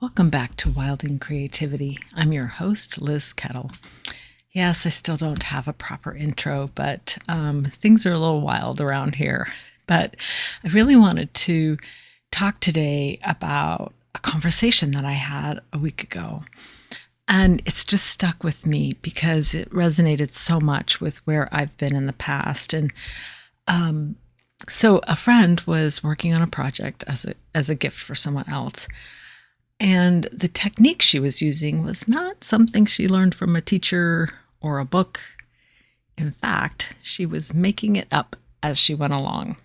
Welcome back to Wilding Creativity. I'm your host, Liz Kettle. Yes, I still don't have a proper intro, but things are a little wild around here. But I really wanted to talk today about a conversation that I had a week ago. And it's just stuck with me because it resonated so much with where I've been in the past. And so a friend was working on a project as a gift for someone else. And the technique she was using was not something she learned from a teacher or a book. In fact, she was making it up as she went along.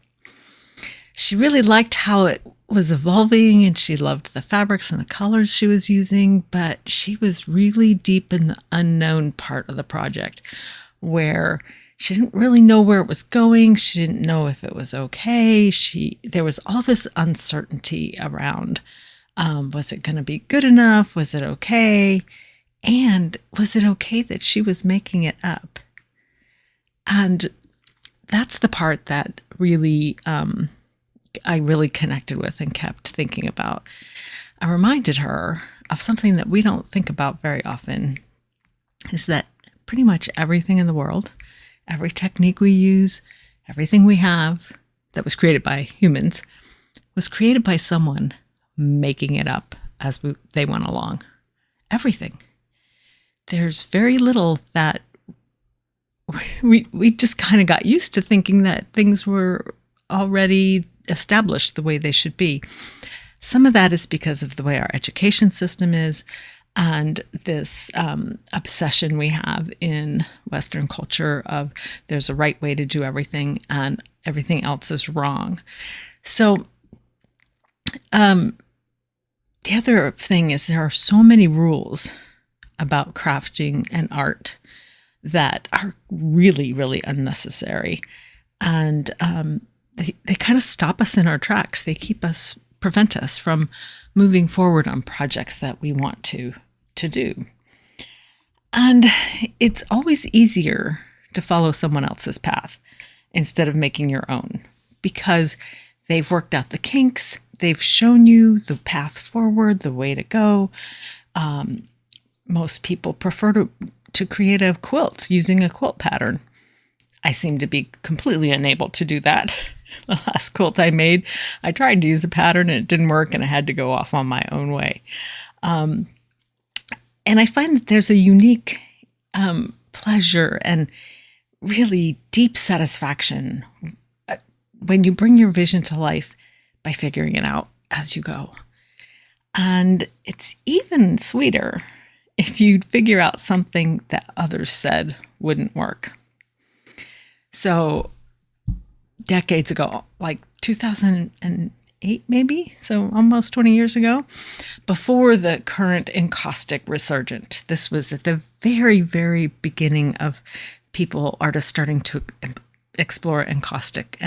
She really liked how it was evolving and she loved the fabrics and the colors she was using, but she was really deep in the unknown part of the project where she didn't really know where it was going. She didn't know if it was okay. There was all this uncertainty around. Was it going to be good enough? Was it okay? And was it okay that she was making it up? And that's the part that really, I really connected with and kept thinking about. I reminded her of something that we don't think about very often, is that pretty much everything in the world, every technique we use, everything we have that was created by humans, was created by someone making it up as they went along. Everything. There's very little that we just kind of got used to thinking that things were already established the way they should be. Some of that is because of the way our education system is and this obsession we have in Western culture of there's a right way to do everything and everything else is wrong. So the other thing is there are so many rules about crafting and art that are really, really unnecessary. And they kind of stop us in our tracks. They prevent us from moving forward on projects that we want to do. And it's always easier to follow someone else's path instead of making your own because they've worked out the kinks. They've shown you the path forward, the way to go. Most people prefer to create a quilt using a quilt pattern. I seem to be completely unable to do that. The last quilt I made, I tried to use a pattern and it didn't work and I had to go off on my own way. And I find that there's a unique pleasure and really deep satisfaction when you bring your vision to life by figuring it out as you go. And it's even sweeter if you figure out something that others said wouldn't work. So decades ago, like 2008 maybe, so almost 20 years ago, before the current encaustic resurgent, this was at the very, very beginning of artists starting to explore encaustic.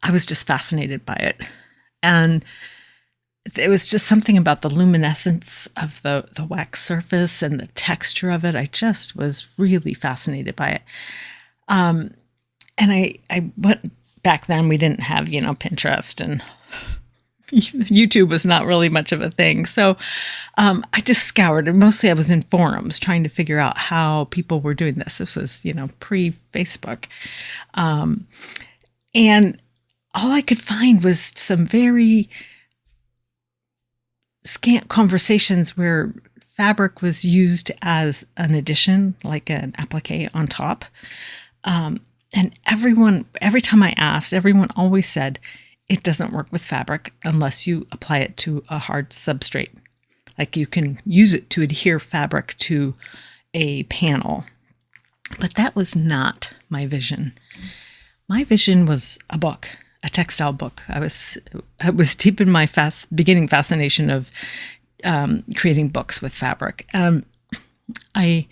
I was just fascinated by it. And it was just something about the luminescence of the wax surface and the texture of it. I just was really fascinated by it. And I went back then, we didn't have, Pinterest and YouTube was not really much of a thing. So I just scoured, and mostly I was in forums trying to figure out how people were doing this. This was, pre-Facebook. And all I could find was some very scant conversations where fabric was used as an addition, like an applique on top. And every time I asked, everyone always said, it doesn't work with fabric unless you apply it to a hard substrate. Like you can use it to adhere fabric to a panel. But that was not my vision. My vision was a book, a textile book. I was deep in my beginning fascination of creating books with fabric. I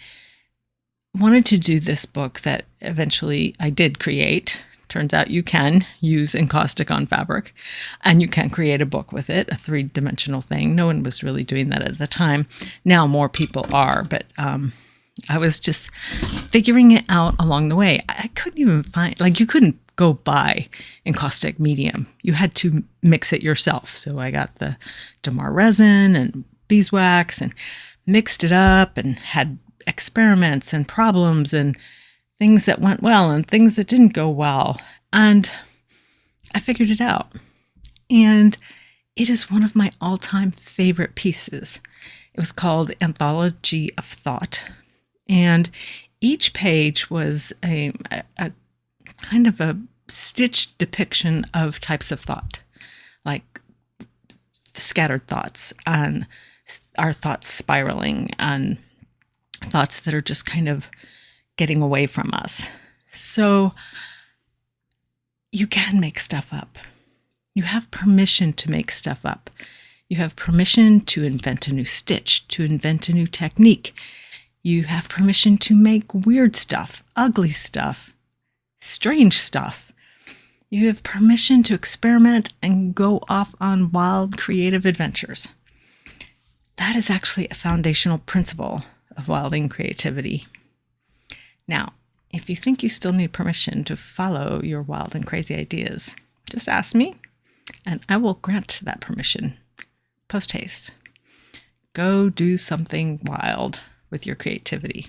wanted to do this book that eventually I did create. Turns out you can use encaustic on fabric and you can create a book with it, a 3-dimensional thing. No one was really doing that at the time. Now more people are, but I was just figuring it out along the way. I couldn't even find, you couldn't go buy encaustic medium. You had to mix it yourself. So I got the Damar resin and beeswax and mixed it up and had experiments and problems and things that went well and things that didn't go well. And I figured it out. And it is one of my all-time favorite pieces. It was called Anthology of Thought. And each page was a kind of a stitched depiction of types of thought, like scattered thoughts and our thoughts spiraling and thoughts that are just kind of getting away from us. So you can make stuff up. You have permission to make stuff up. You have permission to invent a new stitch, to invent a new technique. You have permission to make weird stuff, ugly stuff, strange stuff. You have permission to experiment and go off on wild, creative adventures. That is actually a foundational principle of wilding creativity. Now, if you think you still need permission to follow your wild and crazy ideas, just ask me, and I will grant that permission. Post haste. Go do something wild with your creativity.